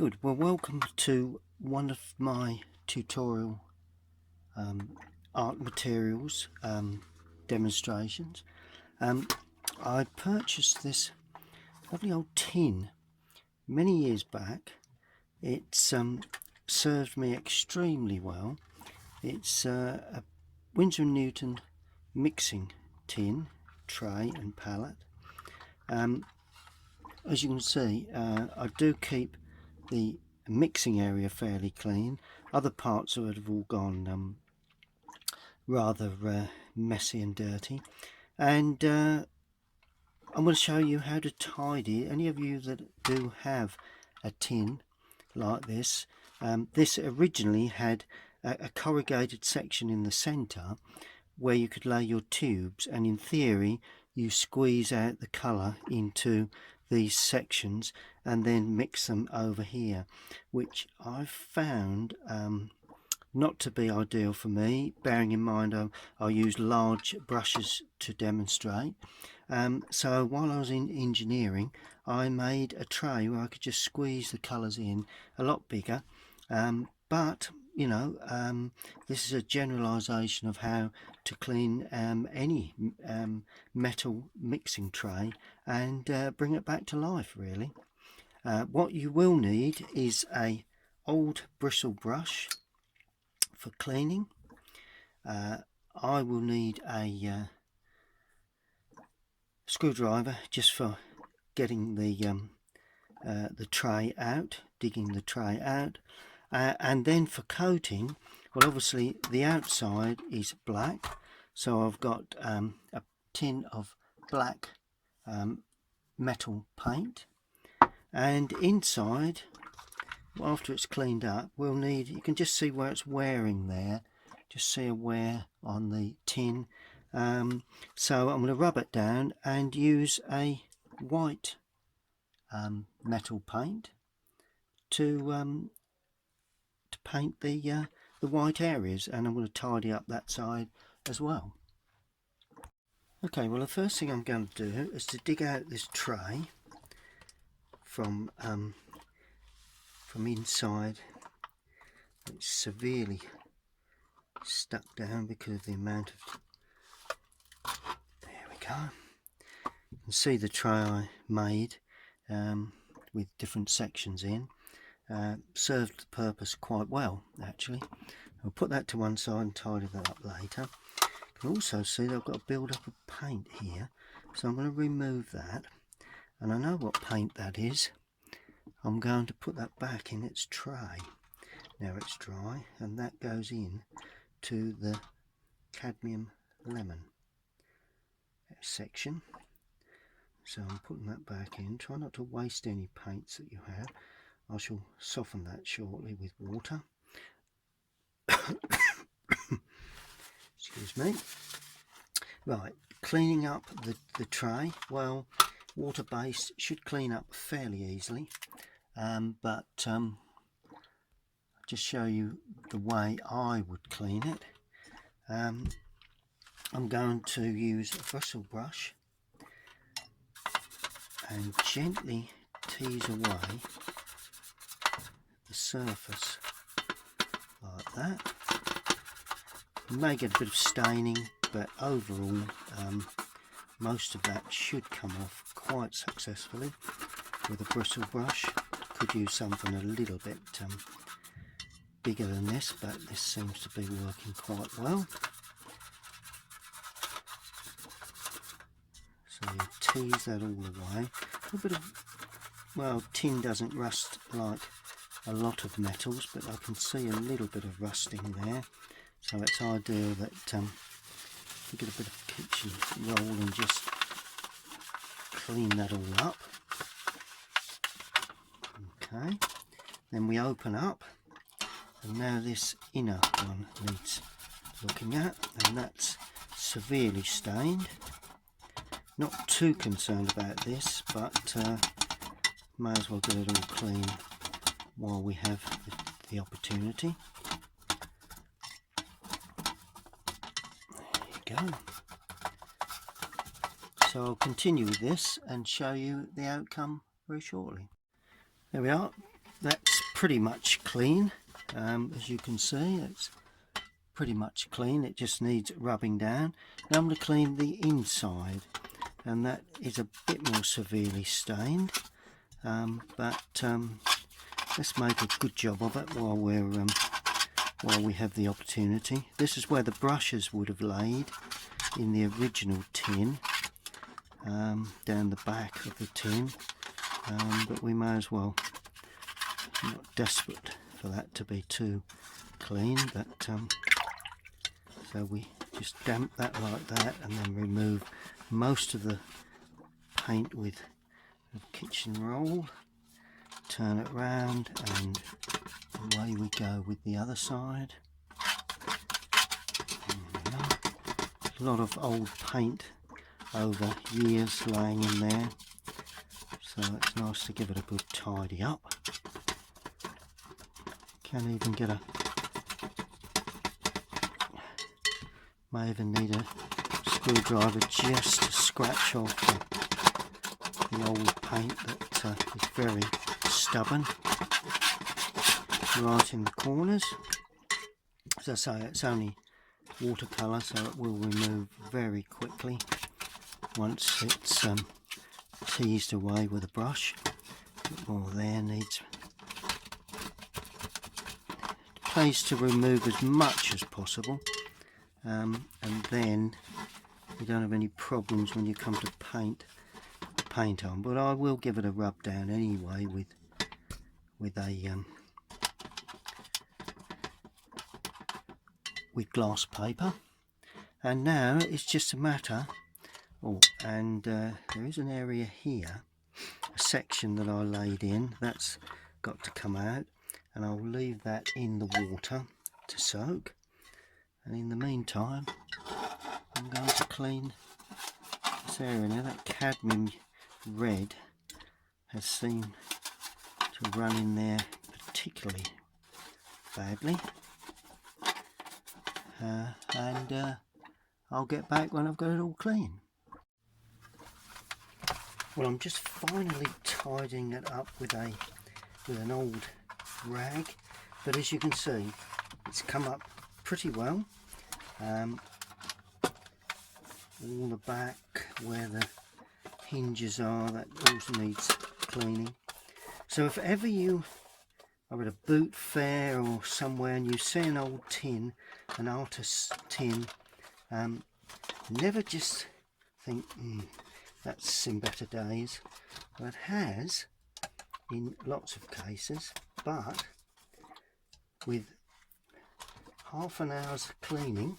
Good. Well, welcome to one of my tutorial art materials demonstrations. I purchased this lovely old tin many years back. It's served me extremely well. It's a Winsor & Newton mixing tin, tray and palette. As you can see, I do keep the mixing area fairly clean. Other parts of it have all gone rather messy and dirty, and I'm going to show you how to tidy. Any of you that do have a tin like this, this originally had a corrugated section in the centre where you could lay your tubes, and in theory you squeeze out the colour into these sections and then mix them over here, which I've found not to be ideal for me, bearing in mind I use large brushes to demonstrate. So while I was in engineering, I made a tray where I could just squeeze the colours in a lot bigger, but you know, this is a generalisation of how to clean any metal mixing tray and bring it back to life, really. What you will need is a old bristle brush for cleaning. I will need a screwdriver just for getting the tray out, digging the tray out. And then for coating, well, obviously the outside is black, so I've got a tin of black metal paint, and inside, after it's cleaned up, we'll need, you can just see where it's wearing there, just see a wear on the tin. So I'm going to rub it down and use a white metal paint to paint the white areas, and I'm going to tidy up that side as well. Okay, well, the first thing I'm going to do is to dig out this tray from inside. It's severely stuck down because of the amount of, there we go. You can see the tray I made with different sections in. Served the purpose quite well, actually. I'll put that to one side and tidy that up later. You can also see that I've got a build up of paint here, so I'm going to remove that, and I know what paint that is. I'm going to put that back in its tray. Now it's dry, and that goes in to the cadmium lemon section. So I'm putting that back in. Try not to waste any paints that you have. I shall soften that shortly with water. Excuse me. Right, cleaning up the tray. Well, water-based should clean up fairly easily, but I'll just show you the way I would clean it. I'm going to use a bristle brush and gently tease away the surface like that. You may get a bit of staining, but overall most of that should come off quite successfully with a bristle brush. Could use something a little bit bigger than this, but this seems to be working quite well. So you tease that all away. A bit of, well, tin doesn't rust like a lot of metals, but I can see a little bit of rusting there, so it's ideal that you get a bit of kitchen roll and just clean that all up. Okay, then we open up, and now this inner one needs looking at, and that's severely stained. Not too concerned about this, but may as well get it all clean while we have the opportunity. There you go. So I'll continue with this and show you the outcome very shortly. There we are. that's pretty much clean. As you can see, it's pretty much clean. It just needs rubbing down. Now I'm going to clean the inside, and that is a bit more severely stained, but let's make a good job of it while we have the opportunity. This is where the brushes would have laid in the original tin, down the back of the tin, but we may as well. I'm not desperate for that to be too clean, but so we just damp that like that, and then remove most of the paint with a kitchen roll, turn it round, and away we go with the other side. A lot of old paint over years laying in there, so it's nice to give it a good tidy up. Can even get may even need a screwdriver just to scratch off the old paint that is very stubborn right in the corners. As I say, it's only watercolour, so it will remove very quickly once it's teased away with a brush. A bit more there, needs place to remove as much as possible, and then you don't have any problems when you come to paint on. But I will give it a rub down anyway with glass paper. And now it's just a matter, there is an area here, a section that I laid in, that's got to come out, and I'll leave that in the water to soak. And in the meantime, I'm going to clean this area. Now that cadmium red has seemed to run in there particularly badly, and I'll get back when I've got it all clean. Well, I'm just finally tidying it up with an old rag, but as you can see, it's come up pretty well. All the back where the hinges are, that also needs cleaning. So if ever you are at a boot fair or somewhere and you see an old tin, an artist's tin, never just think, that's seen better days. Well, it has in lots of cases, but with half an hour's cleaning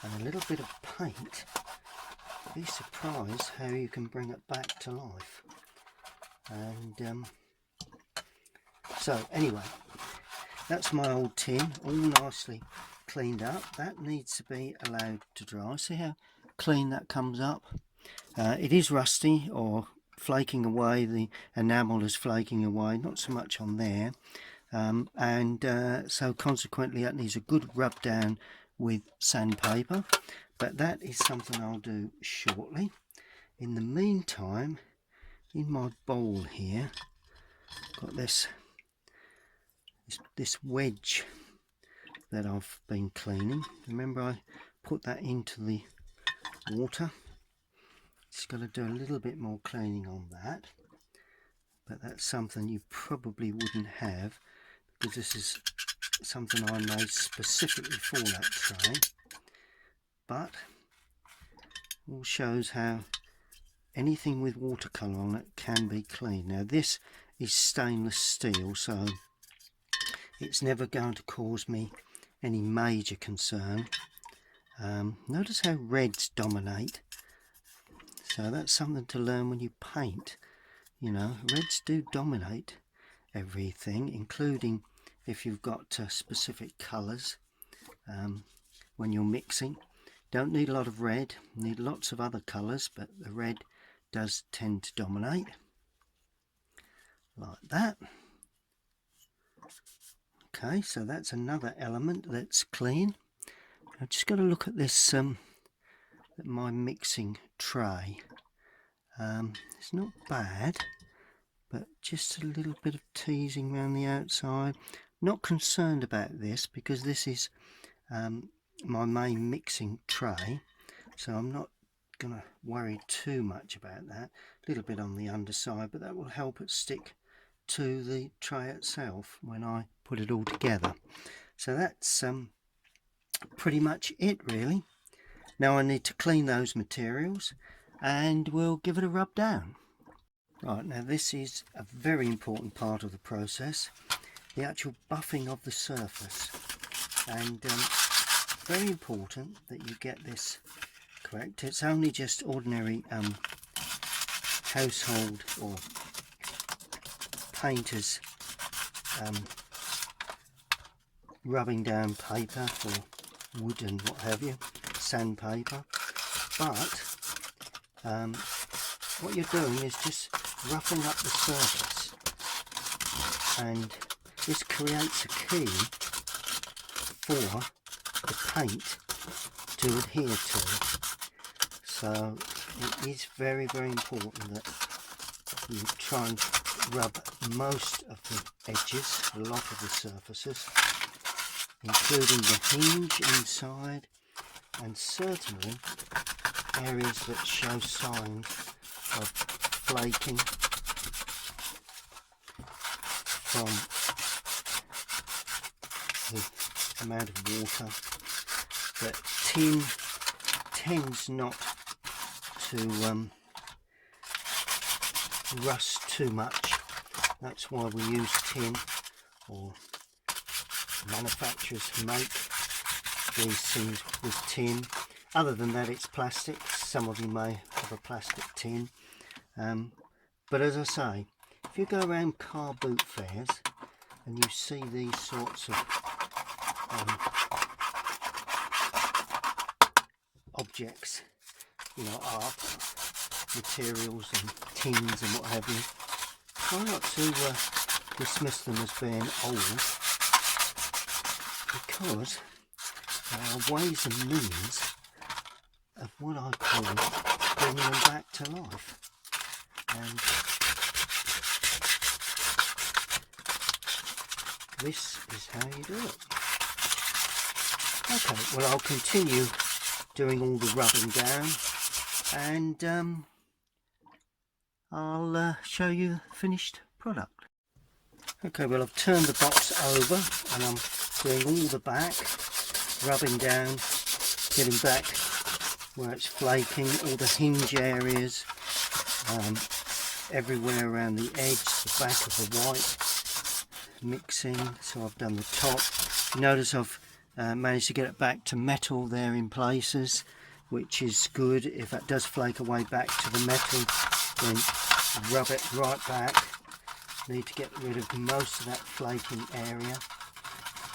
and a little bit of paint, you'd be surprised how you can bring it back to life. And so anyway, that's my old tin, all nicely cleaned up. That needs to be allowed to dry. See how clean that comes up? It is rusty or flaking away, the enamel is flaking away, not so much on there, so consequently that needs a good rub down with sandpaper, but that is something I'll do shortly. In the meantime, in my bowl here, I've got this wedge that I've been cleaning. Remember, I put that into the water. Just got to do a little bit more cleaning on that, but that's something you probably wouldn't have, because this is something I made specifically for that tray. But all shows how anything with watercolour on it can be clean. Now this is stainless steel, so it's never going to cause me any major concern. Notice how reds dominate. So that's something to learn when you paint. You know, reds do dominate everything, including if you've got specific colours when you're mixing. Don't need a lot of red, need lots of other colours, but the red does tend to dominate. Like that. Okay, so that's another element that's clean. I've just got to look at this, at my mixing tray. It's not bad, but just a little bit of teasing around the outside. Not concerned about this because this is my main mixing tray, so I'm not going to worry too much about that. A little bit on the underside, but that will help it stick to the tray itself when I put it all together. So that's pretty much it really. Now I need to clean those materials and we'll give it a rub down. Right, now this is a very important part of the process, the actual buffing of the surface, and very important that you get this correct. It's only just ordinary household or painters rubbing down paper or wood and what have you, sandpaper, but what you're doing is just roughing up the surface, and this creates a key for the paint to adhere to. So it is very, very important that you try and rub most of the edges, a lot of the surfaces, including the hinge inside, and certainly areas that show signs of flaking from the amount of water. But tin tends not to rust too much. That's why we use tin, or manufacturers make these things with tin. Other than that, it's plastic. Some of you may have a plastic tin, but as I say, if you go around car boot fairs and you see these sorts of objects, you know, art materials and tins and what have you, try not to dismiss them as being old, because there are ways and means of what I call bringing them back to life. And this is how you do it. Okay, well, I'll continue doing all the rubbing down, and I'll show you the finished product. Okay, well, I've turned the box over and I'm doing all the back, rubbing down, getting back where it's flaking, all the hinge areas, everywhere around the edge, the back of the white, mixing. So I've done the top. Notice I've managed to get it back to metal there in places, which is good. If that does flake away back to the metal, then rub it right back. Need to get rid of most of that flaking area.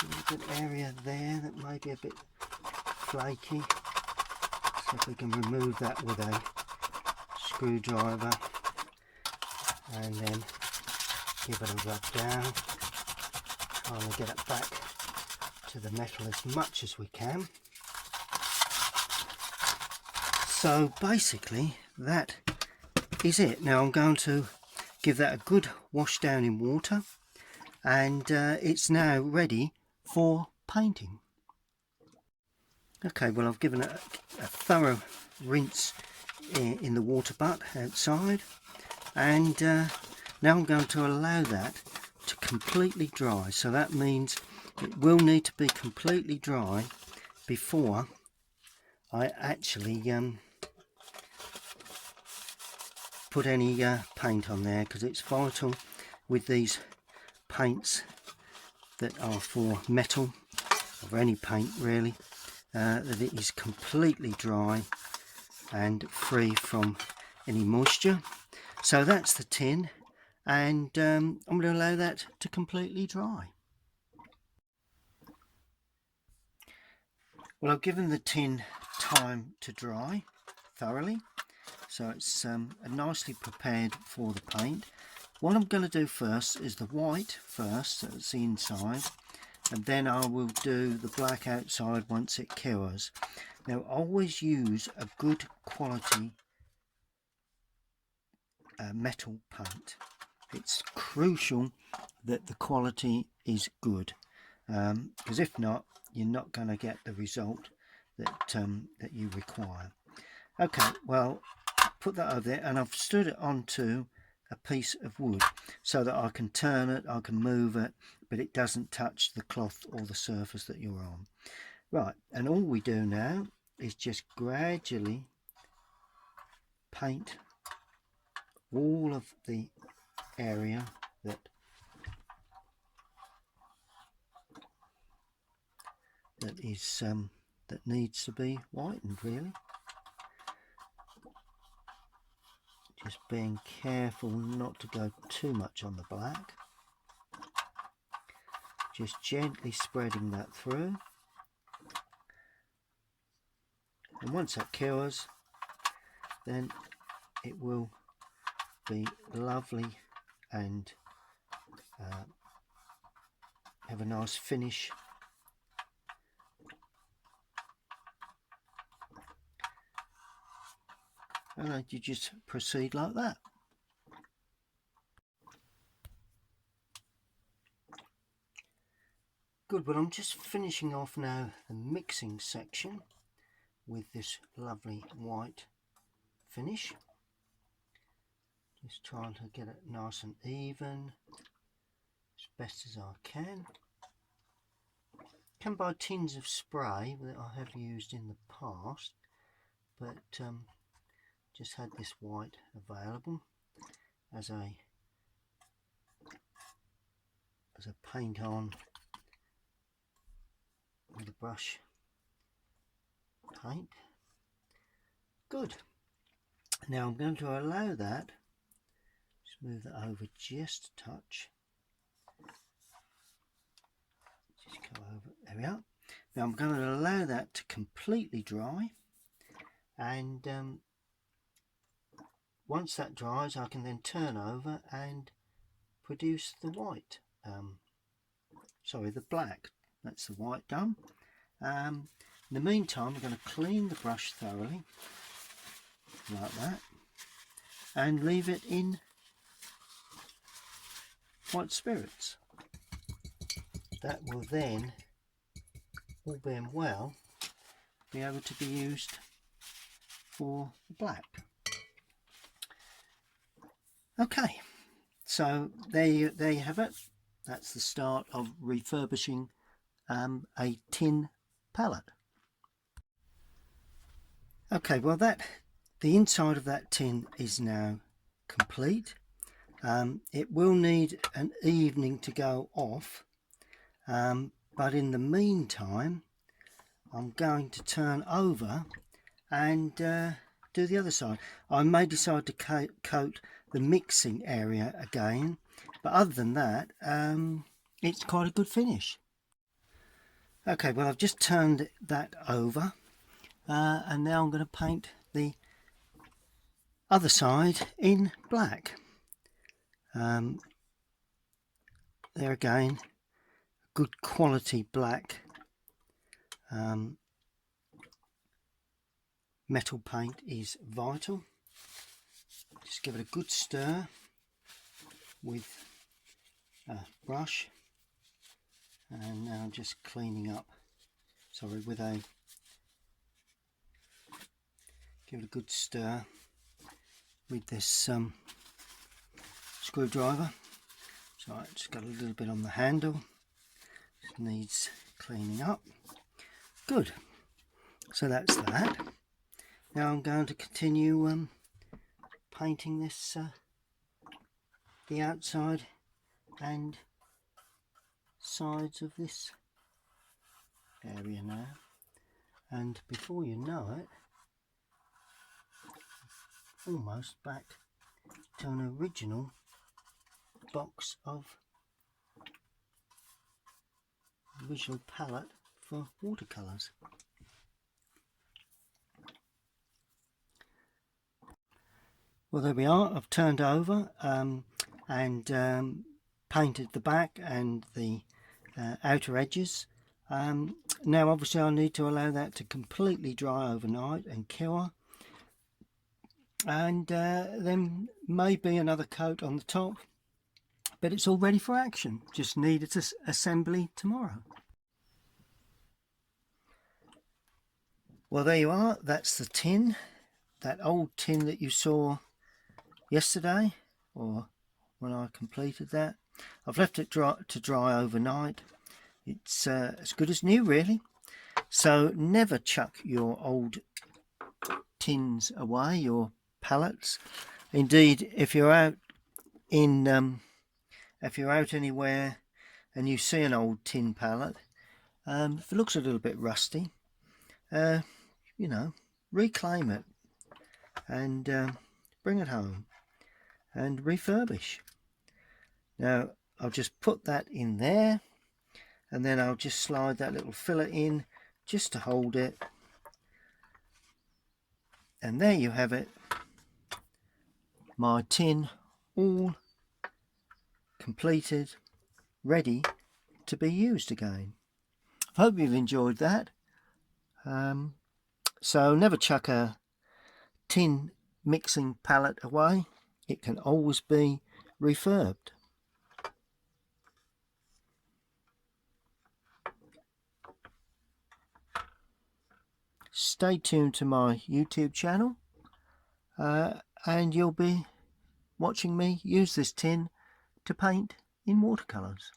A little bit area there that may be a bit flaky. So if we can remove that with a screwdriver and then give it a rub down, trying to get it back to the metal as much as we can. So basically that is it. Now I'm going to give that a good wash down in water, and it's now ready for painting. Okay, well, I've given it a thorough rinse in the water butt outside, and now I'm going to allow that to completely dry. So that means it will need to be completely dry before I actually put any paint on there, because it's vital with these paints that are for metal, or any paint really, that it is completely dry and free from any moisture. So that's the tin, and I'm going to allow that to completely dry. Well, I've given the tin time to dry thoroughly, so it's nicely prepared for the paint. What I'm going to do first is the white first, so it's the inside, and then I will do the black outside once it cures. Now always use a good quality metal paint. it's crucial that the quality is good, because if not, you're not going to get the result that you require. Okay, well, put that over there, and I've stood it onto a piece of wood so that I can turn it, I can move it, but it doesn't touch the cloth or the surface that you're on. Right, and all we do now is just gradually paint all of the area that that needs to be whitened, really. Just being careful not to go too much on the black. Just gently spreading that through. And once that cures, then it will be lovely and have a nice finish. And you just proceed like that. Good, well, I'm just finishing off now the mixing section with this lovely white finish. Just trying to get it nice and even as best as I can. Can buy tins of spray that I have used in the past, but just had this white available as a paint on with a brush paint. Good. Now I'm going to allow that, just move that over just a touch, just go over, there we are. Now I'm going to allow that to completely dry, and once that dries I can then turn over and produce the white, the black. That's the white done. In the meantime, I'm going to clean the brush thoroughly like that and leave it in white spirits. That will then, all being well, be able to be used for black. Okay, so there you have it. That's the start of refurbishing a tin palette. Okay, well, the inside of that tin is now complete. It will need an evening to go off, but in the meantime I'm going to turn over and do the other side. I may decide to coat the mixing area again, but other than that, it's quite a good finish. Okay, well, I've just turned that over, and now I'm going to paint the other side in black. There again, good quality black metal paint is vital. Just give it a good stir with a brush, and now I'm just cleaning up, with give it a good stir with this screwdriver. So I just got a little bit on the handle, it needs cleaning up. Good, so that's that. Now I'm going to continue painting this the outside and sides of this area now, and before you know it, almost back to an original box of original palette for watercolours. Well, there we are. I've turned over and painted the back and the outer edges. Now obviously I need to allow that to completely dry overnight and cure, and then maybe another coat on the top, but it's all ready for action. Just needed to assembly tomorrow. Well, there you are. That's the tin, that old tin that you saw yesterday, or when I completed that. I've left it to dry overnight. It's as good as new, really. So never chuck your old tins away, your pallets. Indeed, if you're out anywhere and you see an old tin pallet, if it looks a little bit rusty, you know, reclaim it and bring it home and refurbish. Now I'll just put that in there, and then I'll just slide that little filler in just to hold it, and there you have it, my tin all completed, ready to be used again. I hope you've enjoyed that. So never chuck a tin mixing pallet away. It can always be refurbed. Stay tuned to my YouTube channel, and you'll be watching me use this tin to paint in watercolours.